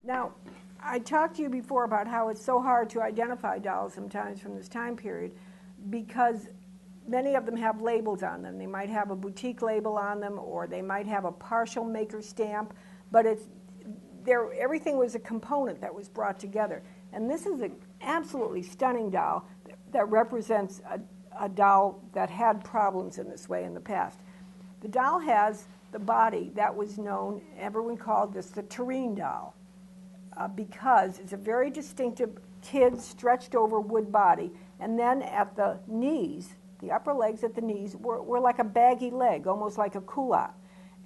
Now, I talked to you before about how it's so hard to identify dolls sometimes from this time period because many of them have labels on them. They might have a boutique label on them, or they might have a partial maker stamp, but everything was a component that was brought together. And this is an absolutely stunning doll that represents a doll that had problems in this way in the past. The doll has the body that was known, everyone called this the Theriault doll, because it's a very distinctive kid stretched over wood body, and then at the knees, the upper legs at the knees were like a baggy leg, almost like a culotte,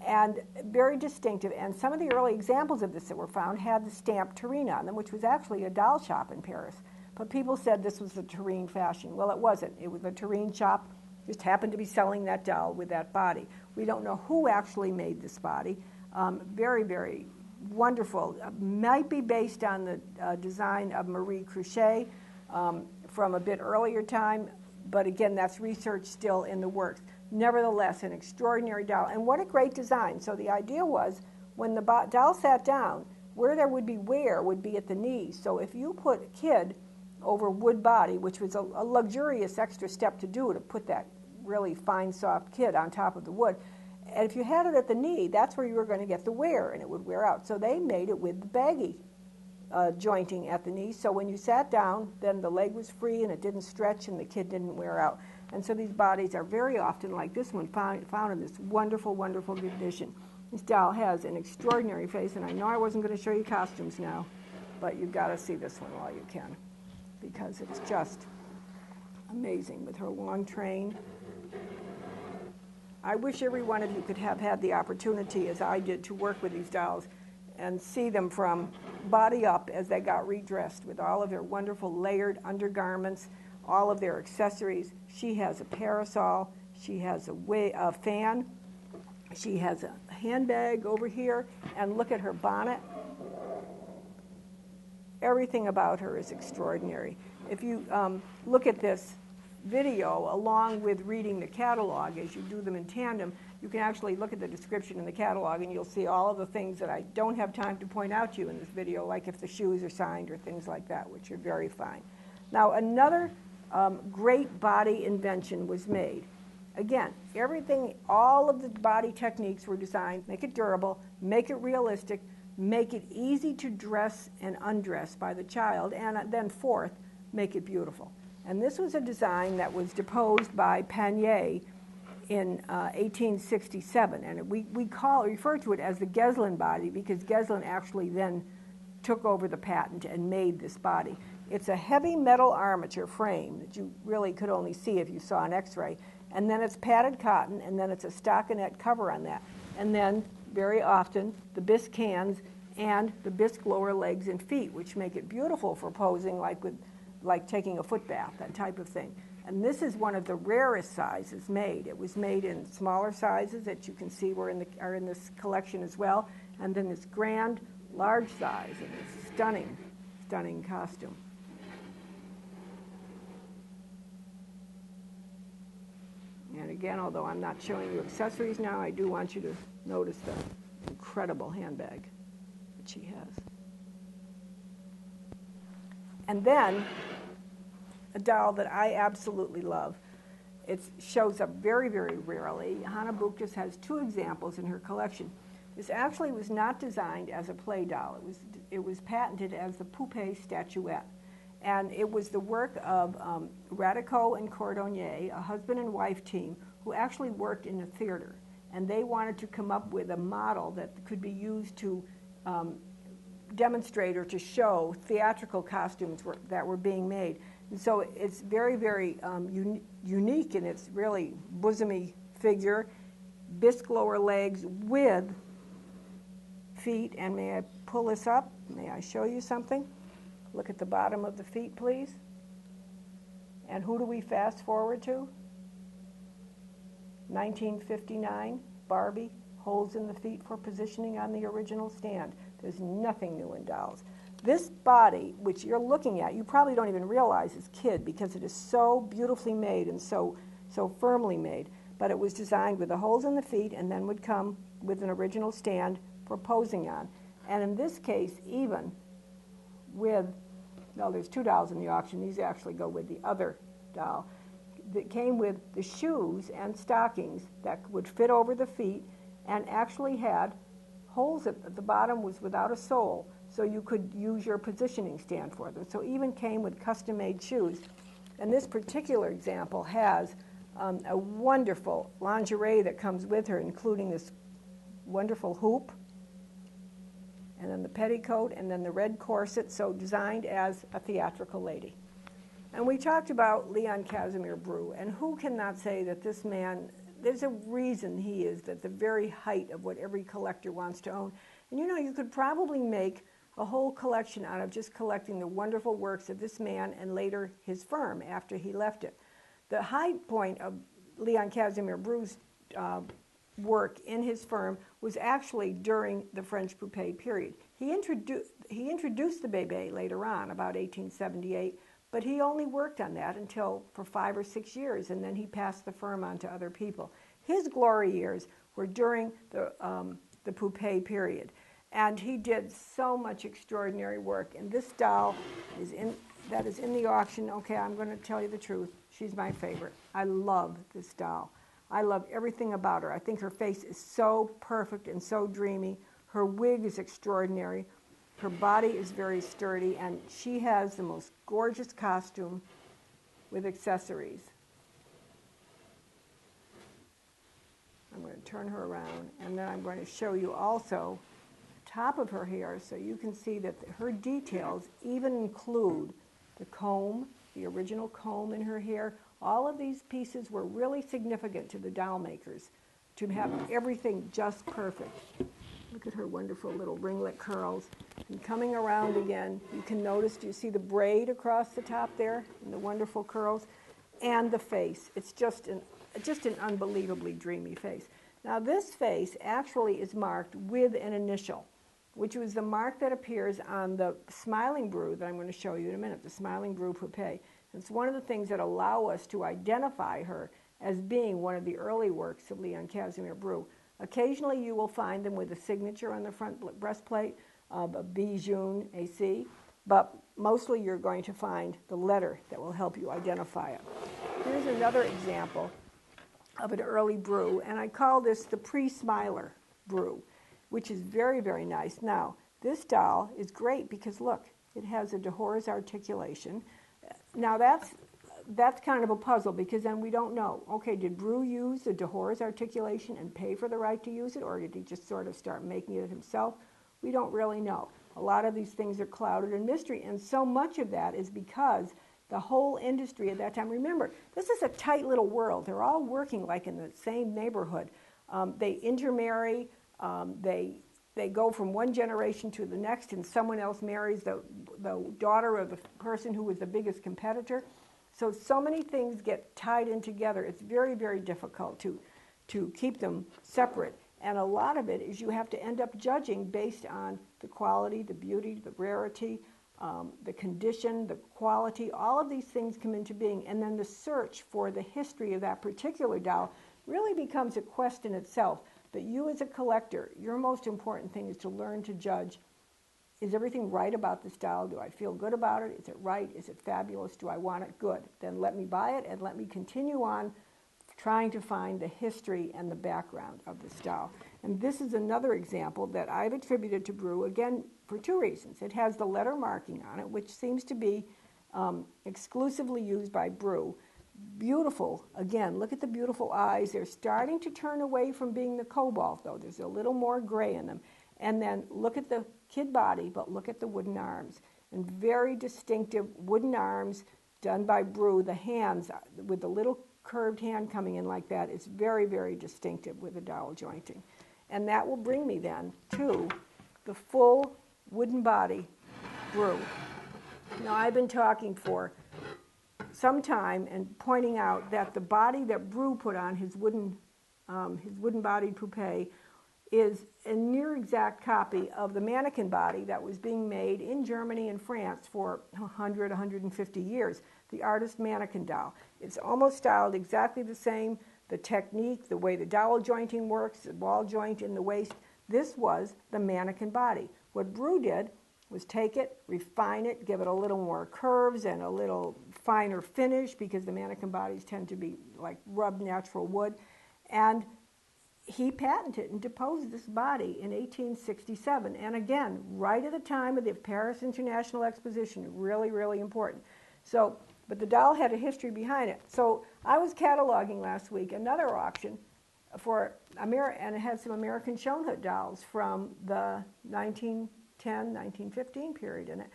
and very distinctive. And some of the early examples of this that were found had the stamp Theriault on them, which was actually a doll shop in Paris. But people said this was the Theriault fashion. Well, it wasn't. It was a Theriault shop, just happened to be selling that doll with that body. We don't know who actually made this body. Very, very wonderful. Might be based on the design of Marie Crochet from a bit earlier time, but again, that's research still in the works. Nevertheless, an extraordinary doll, and what a great design. So the idea was, when the doll sat down, where there would be wear would be at the knees. So if you put a kid over wood body, which was a luxurious extra step to do, to put that really fine, soft kid on top of the wood, and if you had it at the knee, that's where you were going to get the wear, and it would wear out. So they made it with the baggy jointing at the knee, so when you sat down, then the leg was free and it didn't stretch and the kid didn't wear out. And so these bodies are very often, like this one, found in this wonderful, wonderful condition. This doll has an extraordinary face, and I know I wasn't going to show you costumes now, but you've got to see this one while you can, because it's just amazing with her long train. I wish every one of you could have had the opportunity, as I did, to work with these dolls and see them from body up as they got redressed with all of their wonderful layered undergarments, all of their accessories. She has a parasol, she has a fan, she has a handbag over here, and look at her bonnet. Everything about her is extraordinary. If you look at this video along with reading the catalog, as you do them in tandem, you can actually look at the description in the catalog and you'll see all of the things that I don't have time to point out to you in this video, like if the shoes are signed or things like that, which are very fine. Now, another great body invention was made. Again, everything, all of the body techniques were designed, make it durable, make it realistic, make it easy to dress and undress by the child, and then fourth, make it beautiful. And this was a design that was deposed by Panier in 1867, and we refer to it as the Geslin body because Geslin actually then took over the patent and made this body. It's a heavy metal armature frame that you really could only see if you saw an x-ray, and then it's padded cotton, and then it's a stockinette cover on that, and then very often the bisque hands and the bisque lower legs and feet, which make it beautiful for posing like taking a foot bath, that type of thing. And this is one of the rarest sizes made. It was made in smaller sizes that you can see are in this collection as well, and then this grand, large size, and this stunning, stunning costume. And again, although I'm not showing you accessories now, I do want you to notice the incredible handbag that she has. And then, a doll that I absolutely love. It shows up very, very rarely. Hanne Büktas has two examples in her collection. This actually was not designed as a play doll. It was patented as the Poupees statuette. And it was the work of Radico and Cordonnier, a husband and wife team, who actually worked in a theater. And they wanted to come up with a model that could be used to demonstrate or to show theatrical costumes that were being made. And so it's very, very unique in its really bosomy figure, bisque lower legs with feet. And may I pull this up? May I show you something? Look at the bottom of the feet, please. And who do we fast forward to? 1959, Barbie, holes in the feet for positioning on the original stand. There's nothing new in dolls. This body, which you're looking at, you probably don't even realize is kid because it is so beautifully made and so firmly made. But it was designed with the holes in the feet and then would come with an original stand for posing on. And in this case, even with, well, there's two dolls in the auction. These actually go with the other doll. That came with the shoes and stockings that would fit over the feet and actually had holes at the bottom, was without a sole, so you could use your positioning stand for them. So even came with custom-made shoes. And this particular example has a wonderful lingerie that comes with her, including this wonderful hoop, and then the petticoat, and then the red corset, so designed as a theatrical lady. And we talked about Leon Casimir Bru, and who cannot say that this man, there's a reason he is at the very height of what every collector wants to own. And you know, you could probably make a whole collection out of just collecting the wonderful works of this man and later his firm after he left it. The high point of Leon Casimir Bru's work in his firm was actually during the French Poupée period. He introduced the bébé later on, about 1878, but he only worked on that until for 5 or 6 years, and then he passed the firm on to other people. His glory years were during the Poupée period, and he did so much extraordinary work. And this doll is in the auction. Okay, I'm going to tell you the truth. She's my favorite. I love this doll. I love everything about her. I think her face is so perfect and so dreamy. Her wig is extraordinary. Her body is very sturdy, and she has the most gorgeous costume with accessories. I'm going to turn her around, and then I'm going to show you also the top of her hair so you can see that her details even include the comb, the original comb in her hair. All of these pieces were really significant to the doll makers to have everything just perfect. Look at her wonderful little ringlet curls. And coming around again, you can notice, do you see the braid across the top there and the wonderful curls? And the face. It's just an unbelievably dreamy face. Now this face actually is marked with an initial, which was the mark that appears on the Smiling Bru that I'm going to show you in a minute, the Smiling Bru Poupée. It's one of the things that allow us to identify her as being one of the early works of Leon Casimir Bru. Occasionally you will find them with a signature on the front breastplate of a B. June AC, but mostly you're going to find the letter that will help you identify it. Here's another example of an early Bru, and I call this the pre-Smiler Bru, which is very, very nice. Now, this doll is great because, look, it has a de Horace articulation. Now, that's kind of a puzzle because then we don't know. Okay, did Bru use the de Horace articulation and pay for the right to use it, or did he just sort of start making it himself? We don't really know. A lot of these things are clouded in mystery, and so much of that is because the whole industry at that time, remember, this is a tight little world. They're all working like in the same neighborhood. They intermarry. They go from one generation to the next, and someone else marries the daughter of the person who was the biggest competitor. So many things get tied in together. It's very, very difficult to keep them separate. And a lot of it is you have to end up judging based on the quality, the beauty, the rarity, the condition, the quality. All of these things come into being. And then the search for the history of that particular doll really becomes a quest in itself. But you as a collector, your most important thing is to learn to judge, is everything right about this doll? Do I feel good about it? Is it right? Is it fabulous? Do I want it? Good. Then let me buy it and let me continue on trying to find the history and the background of this doll. And this is another example that I've attributed to Bru, again, for two reasons. It has the letter marking on it, which seems to be exclusively used by Bru. Beautiful. Again, look at the beautiful eyes. They're starting to turn away from being the cobalt, though. There's a little more gray in them. And then look at the kid body, but look at the wooden arms. And very distinctive wooden arms done by Bru. The hands with the little curved hand coming in like that is very, very distinctive with the dowel jointing. And that will bring me then to the full wooden body Bru. Now, I've been talking for some time and pointing out that the body that Bru put on his wooden-bodied poupée is a near exact copy of the mannequin body that was being made in Germany and France for 100, 150 years, the artist mannequin doll. It's almost styled exactly the same, the technique, the way the dowel jointing works, the ball joint in the waist. This was the mannequin body. What Brew did was take it, refine it, give it a little more curves and a little finer finish, because the mannequin bodies tend to be like rubbed natural wood. And he patented and deposed this body in 1867. And again, right at the time of the Paris International Exposition, really, really important. So, but the doll had a history behind it. So I was cataloging last week another auction for and it had some American Schoenhof dolls from the 1910, 1915 period in it.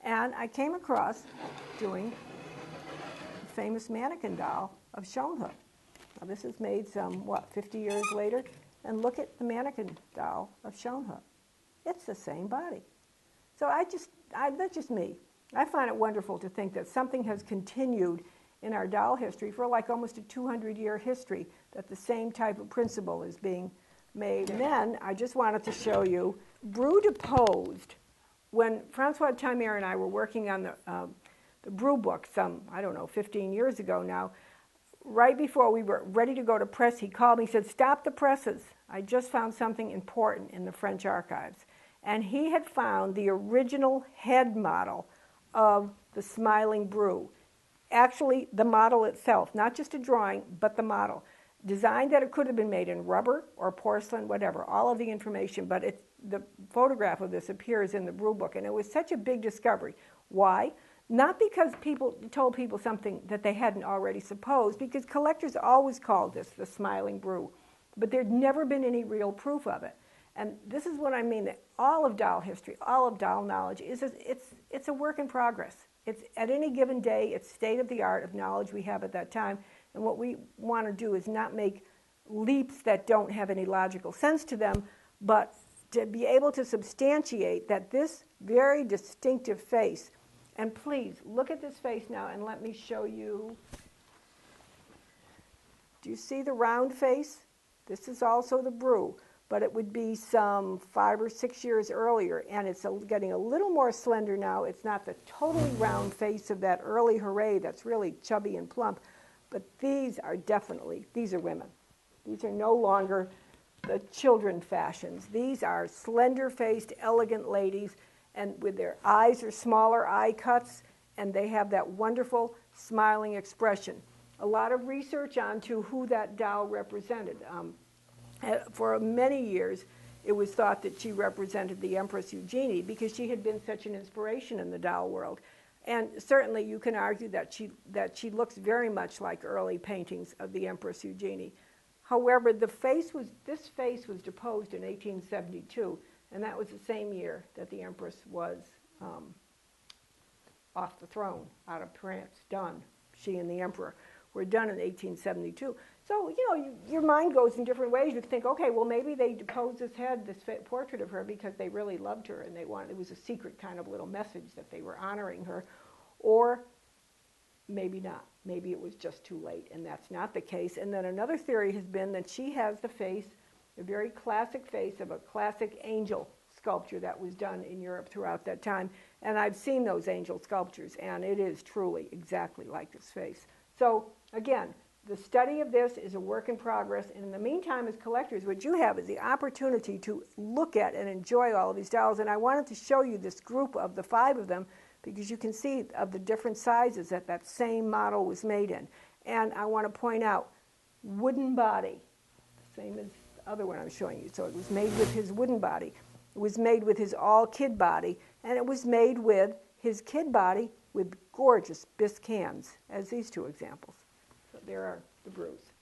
And I came across doing a famous mannequin doll of Schoenhof. Now this is made some, 50 years later? And look at the mannequin doll of Schoenhof. It's the same body. So that's just me. I find it wonderful to think that something has continued in our doll history for like almost a 200-year history, that the same type of principle is being made. And then I just wanted to show you, Brew deposed, when Francois Timer and I were working on the Brew book some, 15 years ago now, right before we were ready to go to press, he called me and said, "Stop the presses. I just found something important in the French archives." And he had found the original head model of the Smiling Brew. Actually, the model itself, not just a drawing, but the model. Designed that it could have been made in rubber or porcelain, whatever, all of the information, but the photograph of this appears in the Brew book, and it was such a big discovery. Why? Not because people told people something that they hadn't already supposed, because collectors always called this the Smiling Brew, but there'd never been any real proof of it. And this is what I mean, that all of doll history, all of doll knowledge, it's a work in progress. It's at any given day, it's state of the art of knowledge we have at that time. And what we want to do is not make leaps that don't have any logical sense to them, but to be able to substantiate that this very distinctive face, and please look at this face now and let me show you. Do you see the round face? This is also the Brew, but it would be some 5 or 6 years earlier, and it's getting a little more slender now. It's not the totally round face of that early Hooray that's really chubby and plump, but these are women. These are no longer the children fashions. These are slender-faced, elegant ladies, and with their eyes are smaller eye cuts, and they have that wonderful smiling expression. A lot of research onto who that doll represented. For many years, it was thought that she represented the Empress Eugenie because she had been such an inspiration in the doll world. And certainly you can argue that she looks very much like early paintings of the Empress Eugenie. However, this face was deposed in 1872, and that was the same year that the Empress was off the throne, out of France, done. She and the Emperor were done in 1872. So, your mind goes in different ways. You think, okay, well, maybe they deposed this portrait of her because they really loved her and it was a secret kind of little message that they were honoring her. Or maybe not. Maybe it was just too late, and that's not the case. And then another theory has been that she has the face, a very classic face of a classic angel sculpture that was done in Europe throughout that time. And I've seen those angel sculptures, and it is truly exactly like this face. So, again, the study of this is a work in progress, and in the meantime, as collectors, what you have is the opportunity to look at and enjoy all of these dolls. And I wanted to show you this group of the 5 of them, because you can see of the different sizes that same model was made in. And I want to point out, wooden body, the same as the other one I'm showing you. So it was made with his wooden body. It was made with his all-kid body, and it was made with his kid body with gorgeous bisque hands, as these 2 examples. So there are the Brews.